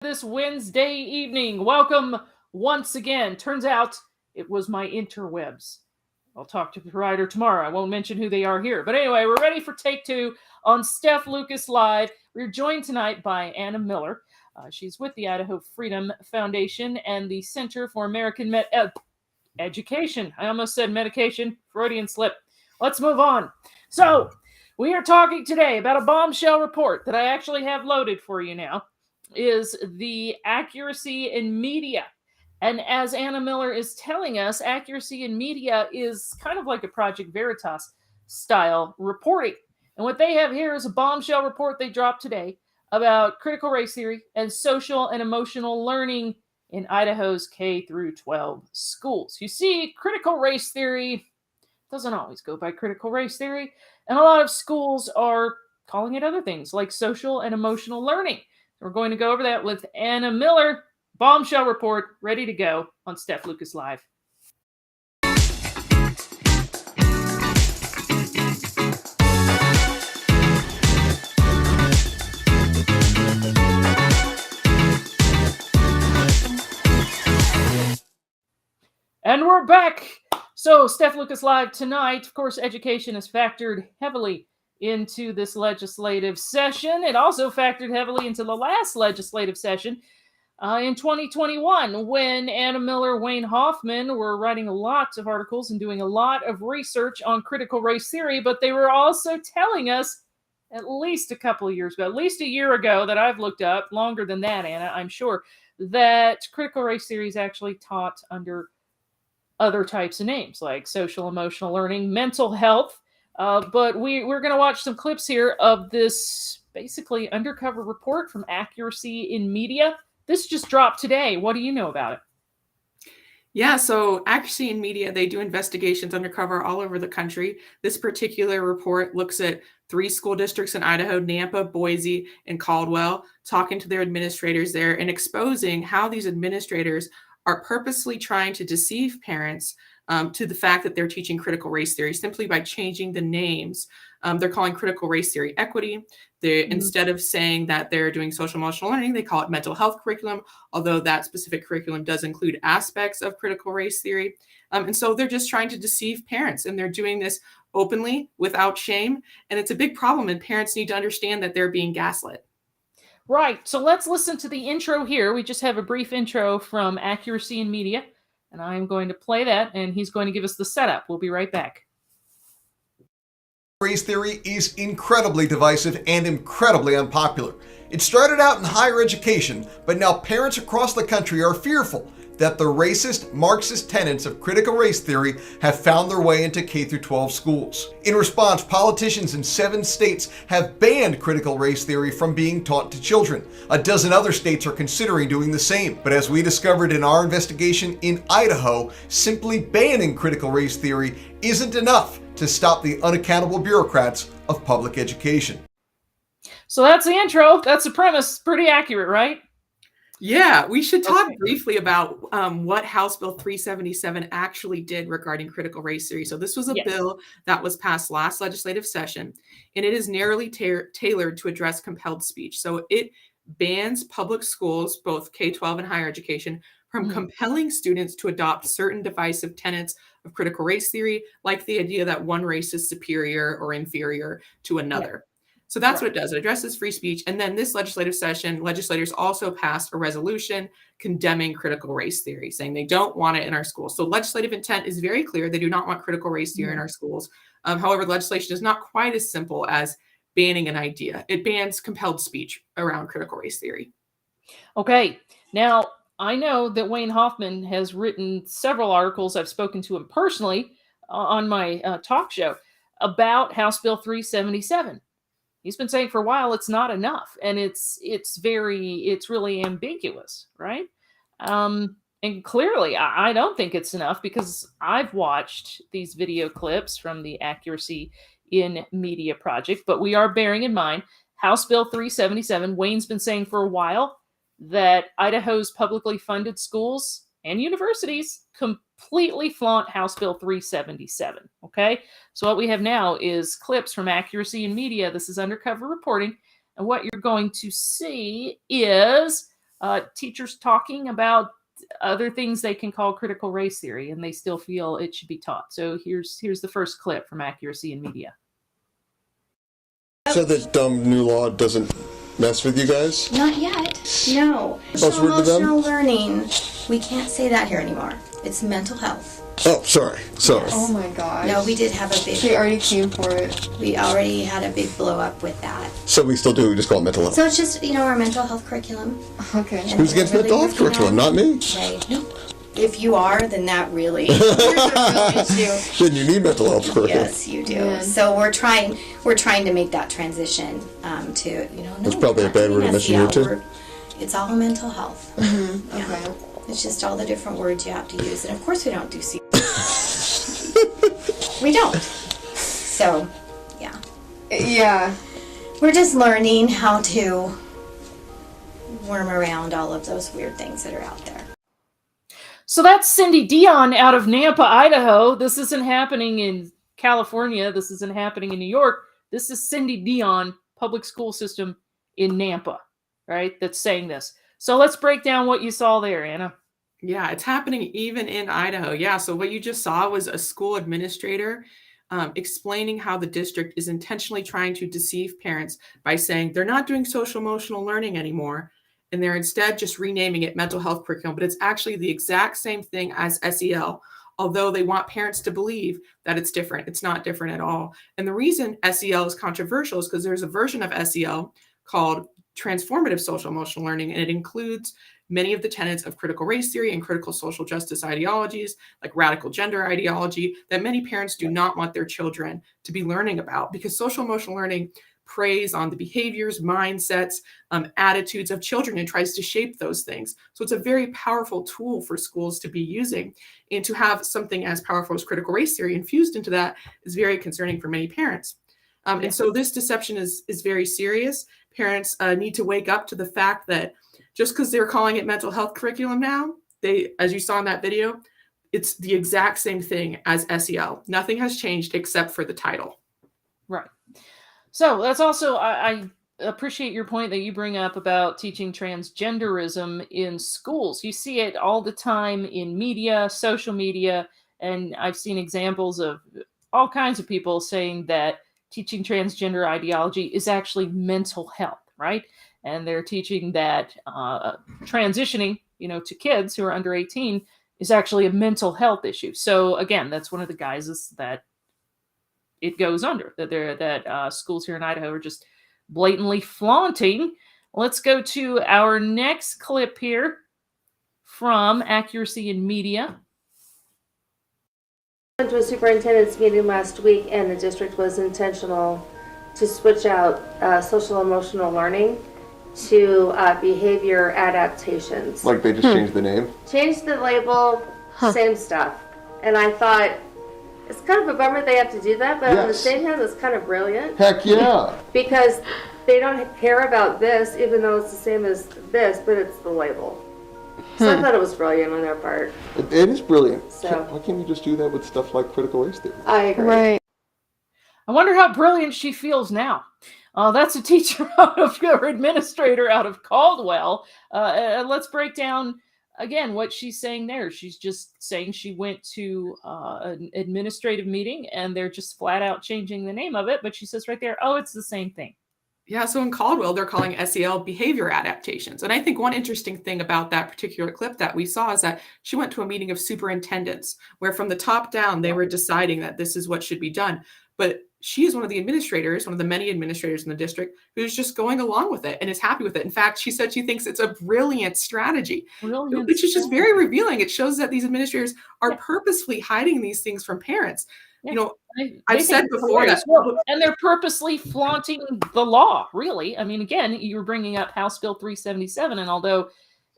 This Wednesday evening. Welcome once again. Turns out it was my interwebs. I'll talk to the provider tomorrow. I won't mention who they are here. But anyway, we're ready for take two on Steph Lucas Live. We're joined tonight by Anna Miller. She's with the Idaho Freedom Foundation and the Center for American Education. I almost said medication. Freudian slip. Let's move on. So, we are talking today about a bombshell report that I actually have loaded for you now. Is the accuracy in media. And as Anna Miller is telling us, accuracy in media is kind of like a Project Veritas style reporting. And what they have here is a bombshell report they dropped today about critical race theory and social and emotional learning in Idaho's K through 12 schools. You see, critical race theory doesn't always go by critical race theory, and a lot of schools are calling it other things like social and emotional learning. We're going to go over that with Anna Miller. Bombshell report ready to go on Steph Lucas Live. And we're back. So Steph Lucas Live tonight. Of course, education is factored heavily into this legislative session. It also factored heavily into the last legislative session in 2021 when Anna Miller, Wayne Hoffman were writing lots of articles and doing a lot of research on critical race theory, but they were also telling us at least a couple of years ago, at least a year ago that I've looked up, longer than that, Anna, I'm sure, that critical race theory is actually taught under other types of names like social emotional learning, mental health. But we're going to watch some clips here of this basically undercover report from Accuracy in Media. This just dropped today. What do you know about it? Yeah, so Accuracy in Media, they do investigations undercover all over the country. This particular report looks at 3 school districts in Idaho, Nampa, Boise, and Caldwell, talking to their administrators there and exposing how these administrators are purposely trying to deceive parents to the fact that they're teaching critical race theory simply by changing the names. They're calling critical race theory equity. Instead of saying that they're doing social emotional learning, they call it mental health curriculum, although that specific curriculum does include aspects of critical race theory. And so they're just trying to deceive parents, and they're doing this openly without shame. And it's a big problem, and parents need to understand that they're being gaslit. Right. So let's listen to the intro here. We just have a brief intro from Accuracy in Media, and I'm going to play that, and he's going to give us the setup. We'll be right back. Race theory is incredibly divisive and incredibly unpopular. It started out in higher education, but now parents across the country are fearful that the racist, Marxist tenets of critical race theory have found their way into K-12 schools. In response, politicians in 7 states have banned critical race theory from being taught to children. A dozen other states are considering doing the same. But as we discovered in our investigation in Idaho, simply banning critical race theory isn't enough to stop the unaccountable bureaucrats of public education. So that's the intro. That's the premise. Pretty accurate, right? Yeah, we should talk briefly about what House Bill 377 actually did regarding critical race theory. So this was a bill that was passed last legislative session, and it is narrowly tailored to address compelled speech. So it bans public schools, both K-12 and higher education, from compelling students to adopt certain divisive tenets of critical race theory, like the idea that one race is superior or inferior to another. So that's what it does. It addresses free speech. And then this legislative session, legislators also passed a resolution condemning critical race theory, saying they don't want it in our schools. So legislative intent is very clear. They do not want critical race theory in our schools. However, legislation is not quite as simple as banning an idea. It bans compelled speech around critical race theory. Okay. Now, I know that Wayne Hoffman has written several articles. I've spoken to him personally on my talk show about House Bill 377. He's been saying for a while it's not enough, and it's really ambiguous, right? And clearly, I don't think it's enough because I've watched these video clips from the Accuracy in Media project, but we are bearing in mind House Bill 377. Wayne's been saying for a while that Idaho's publicly funded schools and universities completely flaunt House Bill 377, okay? So what we have now is clips from Accuracy in Media. This is undercover reporting. And what you're going to see is teachers talking about other things they can call critical race theory, and they still feel it should be taught. So here's the first clip from Accuracy in Media. So that new law doesn't mess with you guys? Not yet. No. Emotional learning. We can't say that here anymore. It's mental health. Oh, sorry. Yes. Oh my gosh. No, we did have a big... They already came for it. We already had a big blow up with that. So we still do, we just call it mental health. So it's just, our mental health curriculum. Okay. And who's against mental health curriculum? Not me. Right. No. If you are, then that really is a real issue. Then you need mental health curriculum. Yes, you do. Yeah. So we're trying to make that transition to, That's probably a bad word to mention here too. It's all mental health. Mm-hmm. Yeah. Okay. It's just all the different words you have to use. And of course we don't do we don't. So, yeah. Yeah. We're just learning how to worm around all of those weird things that are out there. So that's Cindy Dion out of Nampa, Idaho. This isn't happening in California. This isn't happening in New York. This is Cindy Dion, public school system in Nampa, right? That's saying this. So let's break down what you saw there, Anna. Yeah, it's happening even in Idaho. Yeah, so what you just saw was a school administrator explaining how the district is intentionally trying to deceive parents by saying they're not doing social emotional learning anymore, and they're instead just renaming it mental health curriculum, but it's actually the exact same thing as SEL, although they want parents to believe that it's different. It's not different at all. And the reason SEL is controversial is because there's a version of SEL called transformative social emotional learning, and it includes many of the tenets of critical race theory and critical social justice ideologies, like radical gender ideology, that many parents do not want their children to be learning about, because social emotional learning preys on the behaviors, mindsets, attitudes of children and tries to shape those things. So it's a very powerful tool for schools to be using, and to have something as powerful as critical race theory infused into that is very concerning for many parents. And so this deception is very serious. Parents need to wake up to the fact that just because they're calling it mental health curriculum now, as you saw in that video, it's the exact same thing as SEL. Nothing has changed except for the title. Right. So that's also, I appreciate your point that you bring up about teaching transgenderism in schools. You see it all the time in media, social media, and I've seen examples of all kinds of people saying that teaching transgender ideology is actually mental health, right? And they're teaching that transitioning, to kids who are under 18 is actually a mental health issue. So again, that's one of the guises that it goes under, that schools here in Idaho are just blatantly flaunting. Let's go to our next clip here from Accuracy in Media. I went to a superintendent's meeting last week, and the district was intentional to switch out social emotional learning to behavior adaptations. Like they just changed the name? Changed the label, same stuff. And I thought, it's kind of a bummer they have to do that, but on the same hand, it's kind of brilliant. Heck yeah. Because they don't care about this, even though it's the same as this, but it's the label. So I thought it was brilliant on their part. It is brilliant. So why can't you just do that with stuff like critical race theory? I agree. Right. I wonder how brilliant she feels now. That's a teacher or administrator out of Caldwell. Let's break down again what she's saying there. She's just saying she went to an administrative meeting and they're just flat out changing the name of it. But she says right there, oh, it's the same thing. Yeah, so in Caldwell, they're calling SEL behavior adaptations. And I think one interesting thing about that particular clip that we saw is that she went to a meeting of superintendents where from the top down, they were deciding that this is what should be done. But she is one of the administrators, one of the many administrators in the district, who's just going along with it and is happy with it. In fact, she said she thinks it's a brilliant strategy, which is just very revealing. It shows that these administrators are purposefully hiding these things from parents. Yeah. I've said before that. And they're purposely flaunting the law, really. I mean, again, you were bringing up House Bill 377, and although,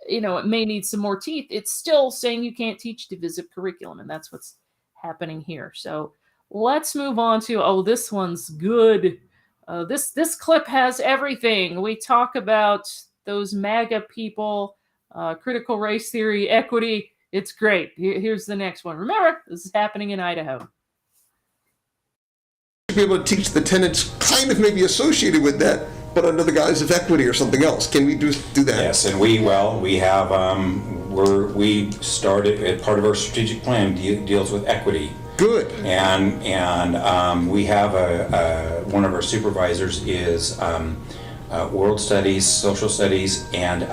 it may need some more teeth, it's still saying you can't teach divisive curriculum, and that's what's happening here. So let's move on to, this one's good. This clip has everything. We talk about those MAGA people, critical race theory, equity. It's great. Here's the next one. Remember, this is happening in Idaho. Be able to teach the tenets kind of maybe associated with that but under the guise of equity or something else. Can we do that? Yes, and we have we started part of our strategic plan deals with equity. Good. And we have one of our supervisors is world studies, social studies, and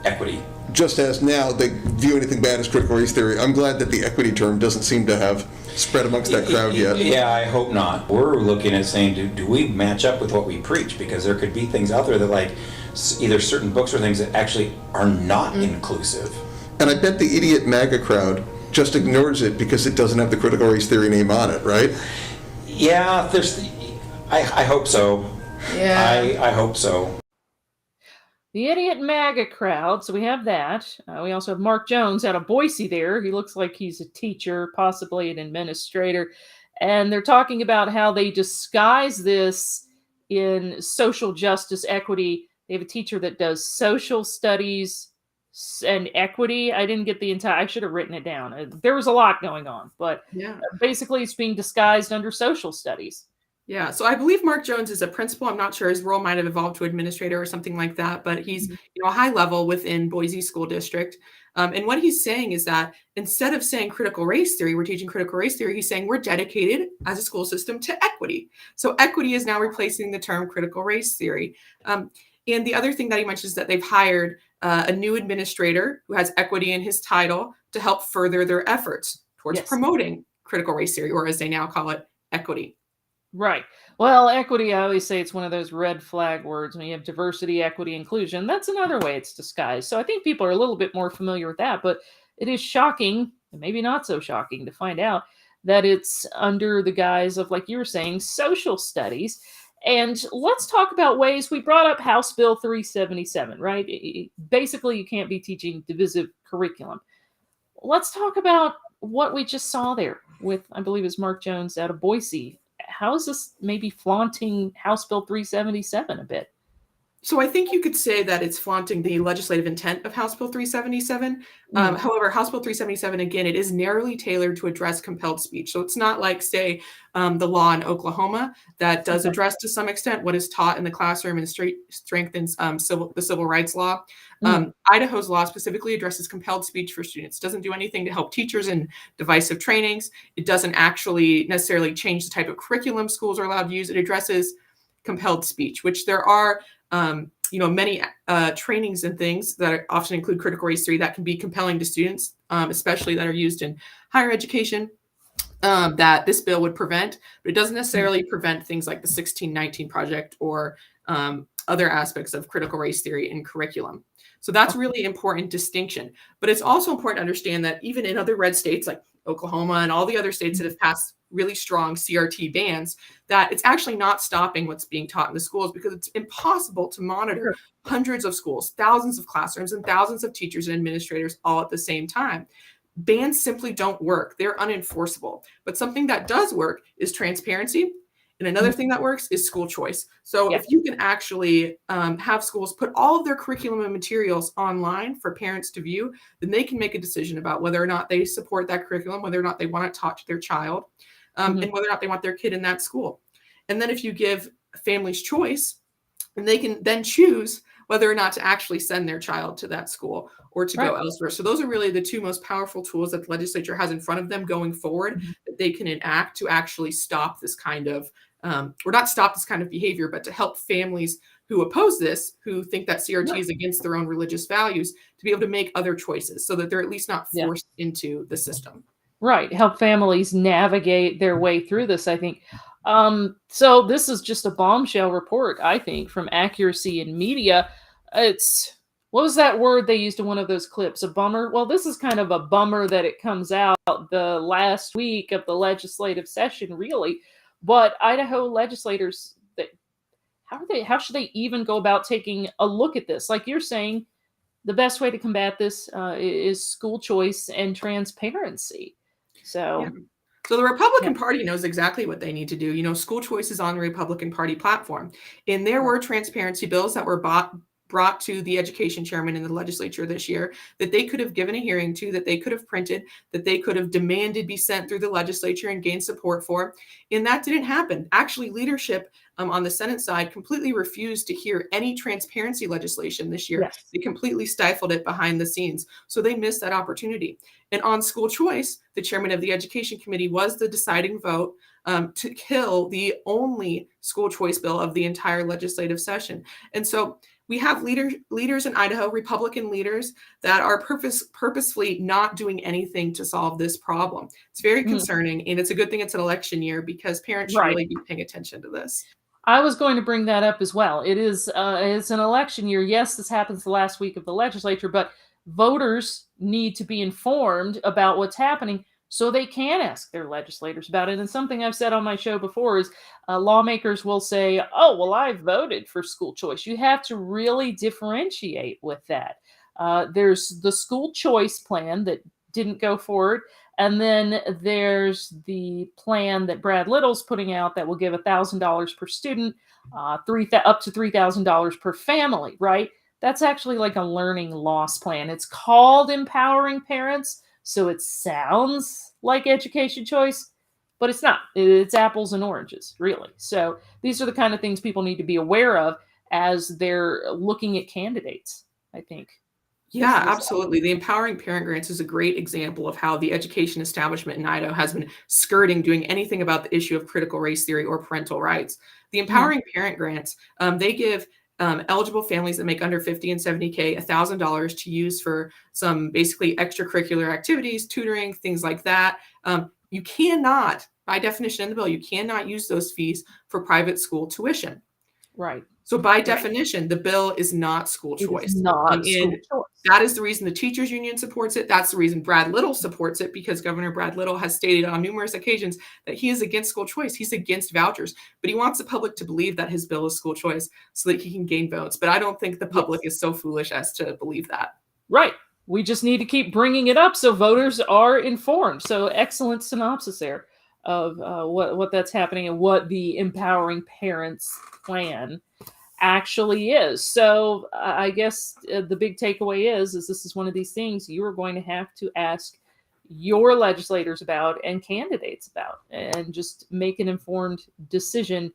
equity. Just as now they view anything bad as critical race theory, I'm glad that the equity term doesn't seem to have spread amongst that crowd yet. Yeah, I hope not. We're looking at saying, do we match up with what we preach? Because there could be things out there that, like, either certain books or things that actually are not inclusive. And I bet the idiot MAGA crowd just ignores it because it doesn't have the critical race theory name on it, right? Yeah, I hope so. Yeah. I hope so. The idiot MAGA crowd. So we have that. We also have Mark Jones out of Boise there. He looks like he's a teacher, possibly an administrator. And they're talking about how they disguise this in social justice equity. They have a teacher that does social studies and equity. I didn't get the entire, I should have written it down. There was a lot going on, but basically it's being disguised under social studies. Yeah, so I believe Mark Jones is a principal. I'm not sure his role might have evolved to administrator or something like that, but he's a high level within Boise School District. And what he's saying is that instead of saying critical race theory, we're teaching critical race theory, he's saying we're dedicated as a school system to equity. So equity is now replacing the term critical race theory. And the other thing that he mentions is that they've hired a new administrator who has equity in his title to help further their efforts towards promoting critical race theory, or as they now call it, equity. Right. Well, equity, I always say it's one of those red flag words. When you have diversity, equity, inclusion, that's another way it's disguised. So I think people are a little bit more familiar with that, but it is shocking, and maybe not so shocking, to find out that it's under the guise of, like you were saying, social studies. And let's talk about ways. We brought up House Bill 377, right? Basically, you can't be teaching divisive curriculum. Let's talk about what we just saw there with, I believe it's Mark Jones out of Boise. How is this maybe flaunting House Bill 377 a bit? So I think you could say that it's flaunting the legislative intent of House Bill 377. However, House Bill 377, again, it is narrowly tailored to address compelled speech. So it's not like, say, the law in Oklahoma that does address to some extent what is taught in the classroom and strengthens the civil rights law. Idaho's law specifically addresses compelled speech for students. It doesn't do anything to help teachers in divisive trainings. It doesn't actually necessarily change the type of curriculum schools are allowed to use. It addresses compelled speech, which there are many trainings and things that often include critical race theory that can be compelling to students, especially that are used in higher education, that this bill would prevent. But it doesn't necessarily prevent things like the 1619 Project or other aspects of critical race theory in curriculum. So that's really important distinction. But it's also important to understand that even in other red states like Oklahoma and all the other states that have passed really strong CRT bans, that it's actually not stopping what's being taught in the schools, because it's impossible to monitor hundreds of schools, thousands of classrooms, and thousands of teachers and administrators all at the same time. Bans simply don't work. They're unenforceable. But something that does work is transparency. And another thing that works is school choice. So if you can actually have schools put all of their curriculum and materials online for parents to view, then they can make a decision about whether or not they support that curriculum, whether or not they want it taught to their child, and whether or not they want their kid in that school. And then if you give families choice, and they can then choose whether or not to actually send their child to that school or to go elsewhere. So those are really the two most powerful tools that the legislature has in front of them going forward that they can enact to actually stop this kind of or not stop this kind of behavior, but to help families who oppose this, who think that CRT is against their own religious values, to be able to make other choices so that they're at least not forced into the system. Right. Help families navigate their way through this, I think. So this is just a bombshell report, I think, from Accuracy in Media. It's, what was that word they used in one of those clips? A bummer? Well, this is kind of a bummer that it comes out the last week of the legislative session, really. But Idaho legislators, how should they even go about taking a look at this? Like you're saying, the best way to combat this is school choice and transparency. So the Republican Party knows exactly what they need to do. School choice is on the Republican Party platform. And there were transparency bills that were brought to the education chairman in the legislature this year that they could have given a hearing to, that they could have printed, that they could have demanded be sent through the legislature and gain support for. And that didn't happen. Actually, leadership on the Senate side completely refused to hear any transparency legislation this year. Yes. They completely stifled it behind the scenes. So they missed that opportunity. And on school choice, the chairman of the education committee was the deciding vote to kill the only school choice bill of the entire legislative session. And so we have leaders in Idaho, Republican leaders, that are purposefully not doing anything to solve this problem. It's very concerning, and it's a good thing it's an election year because parents should really be paying attention to this. I was going to bring that up as well. It's an election year. Yes, this happens the last week of the legislature, but voters need to be informed about what's happening so they can ask their legislators about it. And something I've said on my show before is lawmakers will say, oh, well, I voted for school choice. You have to really differentiate with that. There's the school choice plan that didn't go forward. And then there's the plan that Brad Little's putting out that will give $1,000 per student, up to $3,000 per family, right? That's actually like a learning loss plan. It's called Empowering Parents, so it sounds like education choice, but it's not. It's apples and oranges, really. So these are the kind of things people need to be aware of as they're looking at candidates, I think. Yeah, absolutely. The Empowering Parent Grants is a great example of how the education establishment in Idaho has been skirting doing anything about the issue of critical race theory or parental rights. The Empowering Parent Grants, they give eligible families that make under 50 and 70K $1,000 to use for some basically extracurricular activities, tutoring, things like that. You cannot, by definition in the bill, you cannot use those fees for private school tuition. Right. So by definition, the bill is not school choice. It's not school choice. That is the reason the teachers union supports it. That's the reason Brad Little supports it, because Governor Brad Little has stated on numerous occasions that he is against school choice. He's against vouchers, but he wants the public to believe that his bill is school choice so that he can gain votes. But I don't think the public is so foolish as to believe that. Right. We just need to keep bringing it up so voters are informed. So excellent synopsis there of what that's happening and what the Empowering Parents plan actually is. So I guess the big takeaway is this is one of these things you are going to have to ask your legislators about and candidates about, and just make an informed decision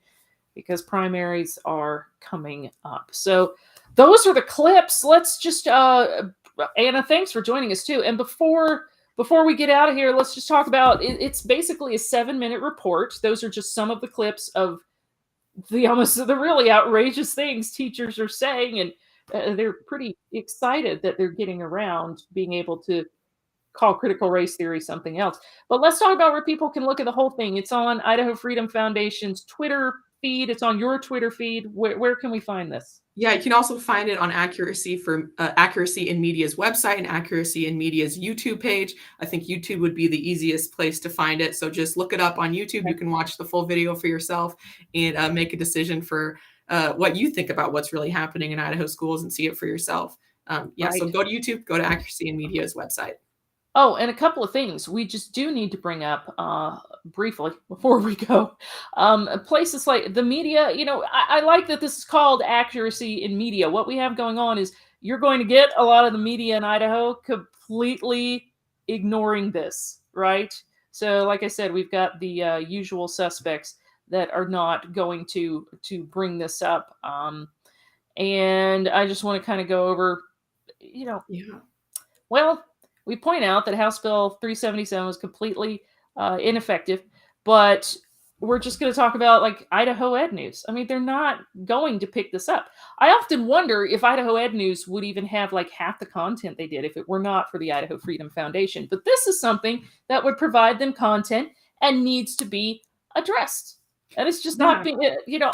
because primaries are coming up. So those are the clips. Let's just Anna, thanks for joining us too. And before we get out of here, let's just talk about it's basically a 7-minute report. Those are just some of the clips of the really outrageous things teachers are saying, and they're pretty excited that they're getting around being able to call critical race theory something else. But let's talk about where people can look at the whole thing. It's on Idaho Freedom Foundation's Twitter feed. It's on your Twitter feed. Where can we find this? Yeah, you can also find it on Accuracy in Media's website and Accuracy in Media's YouTube page. I think YouTube would be the easiest place to find it. So just look it up on YouTube. You can watch the full video for yourself and make a decision for what you think about what's really happening in Idaho schools and see it for yourself. So go to YouTube, go to Accuracy in Media's website. Oh, and a couple of things we just do need to bring up briefly before we go. Places like the media, I like that this is called Accuracy in Media. What we have going on is you're going to get a lot of the media in Idaho completely ignoring this, right? So like I said, we've got the usual suspects that are not going to bring this up. And I just want to kind of go over, well, we point out that House Bill 377 was completely ineffective, but we're just going to talk about like Idaho Ed News. I mean, they're not going to pick this up. I often wonder if Idaho Ed News would even have like half the content they did if it were not for the Idaho Freedom Foundation. But this is something that would provide them content and needs to be addressed. And it's just not being,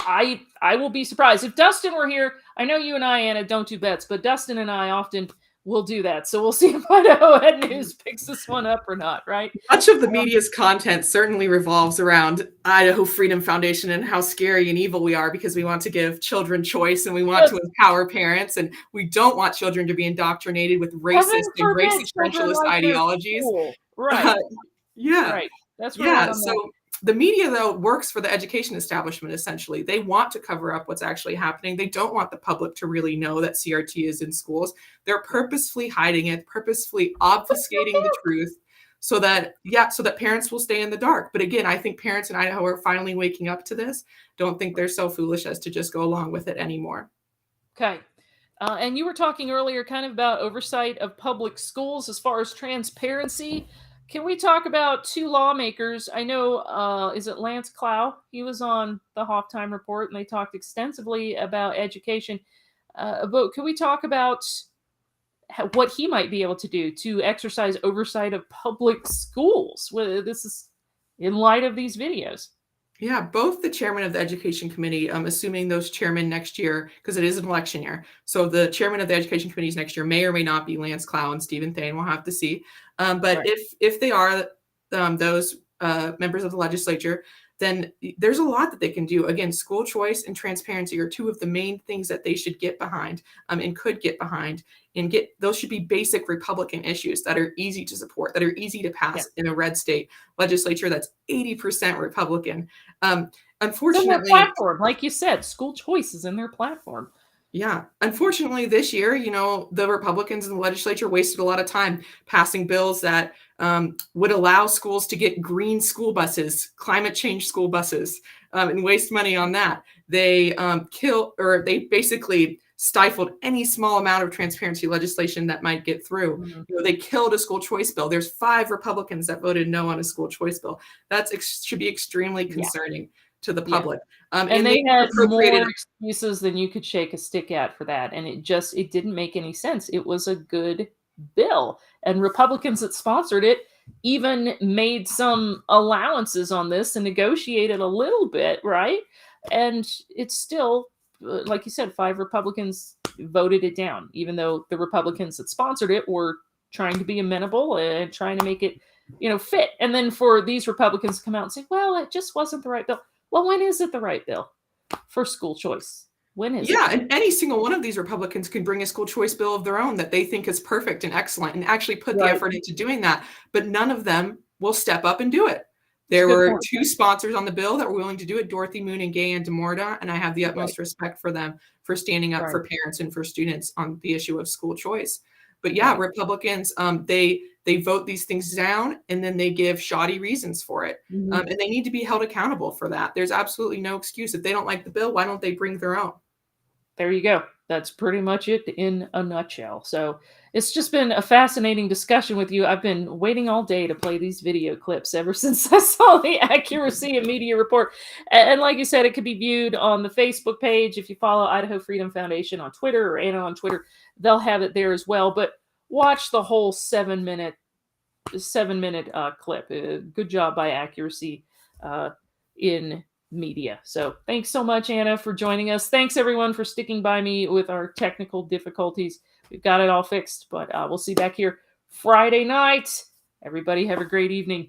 I will be surprised. If Dustin were here, I know you and I, Anna, don't do bets, but Dustin and I often will do that. So we'll see if Idaho Ed News picks this one up or not, right? Much of the media's content certainly revolves around Idaho Freedom Foundation and how scary and evil we are because we want to give children choice and we want to empower parents and we don't want children to be indoctrinated with racist and race essentialist ideologies. Right. Yeah. Right. That's so The media, though, works for the education establishment, essentially. They want to cover up what's actually happening. They don't want the public to really know that CRT is in schools. They're purposefully hiding it, purposefully obfuscating the truth so that parents will stay in the dark. But again, I think parents in Idaho are finally waking up to this. Don't think they're so foolish as to just go along with it anymore. Okay. And you were talking earlier kind of about oversight of public schools as far as transparency. Can we talk about two lawmakers? I know, is it Lance Clow? He was on the Halftime Report, and they talked extensively about education. But can we talk about what he might be able to do to exercise oversight of public schools? This is in light of these videos. Yeah, both the chairman of the education committee, assuming those chairmen next year, because it is an election year. So the chairman of the education committees next year may or may not be Lance Clow and Stephen Thane. We'll have to see. But Right. if they are those members of the legislature, then there's a lot that they can do. Again, school choice and transparency are two of the main things that they should get behind and could get behind. And those should be basic Republican issues that are easy to support, that are easy to pass in a red state legislature that's 80% Republican. Unfortunately, in their platform, like you said, school choice is in their platform. Yeah. Unfortunately, this year, the Republicans in the legislature wasted a lot of time passing bills that would allow schools to get green school buses, climate change school buses, and waste money on that. They they basically stifled any small amount of transparency legislation that might get through. Mm-hmm. They killed a school choice bill. There's 5 Republicans that voted no on a school choice bill. That should be extremely concerning to the public. And they had more excuses than you could shake a stick at for that. And it didn't make any sense. It was a good bill. And Republicans that sponsored it even made some allowances on this and negotiated a little bit, right? And it's still, like you said, 5 Republicans voted it down, even though the Republicans that sponsored it were trying to be amenable and trying to make it, fit. And then for these Republicans to come out and say, well, it just wasn't the right bill. Well, when is it the right bill for school choice? When is it? Yeah, and any single one of these Republicans can bring a school choice bill of their own that they think is perfect and excellent and actually put the effort into doing that. But none of them will step up and do it. There were 2 sponsors on the bill that were willing to do it, Dorothy Moon and Gay Demorda, and I have the utmost respect for them for standing up for parents and for students on the issue of school choice. But yeah, Republicans, they vote these things down and then they give shoddy reasons for it. And they need to be held accountable for that. There's absolutely no excuse. If they don't like the bill, why don't they bring their own? There you go. That's pretty much it in a nutshell. So it's just been a fascinating discussion with you. I've been waiting all day to play these video clips ever since I saw the Accuracy and Media Report. And like you said, it could be viewed on the Facebook page. If you follow Idaho Freedom Foundation on Twitter or Anna on Twitter, they'll have it there as well. But watch the whole 7-minute clip. Good job by Accuracy in Media. So thanks so much, Anna, for joining us. Thanks everyone for sticking by me with our technical difficulties. We've got it all fixed, but we'll see you back here Friday night. Everybody have a great evening.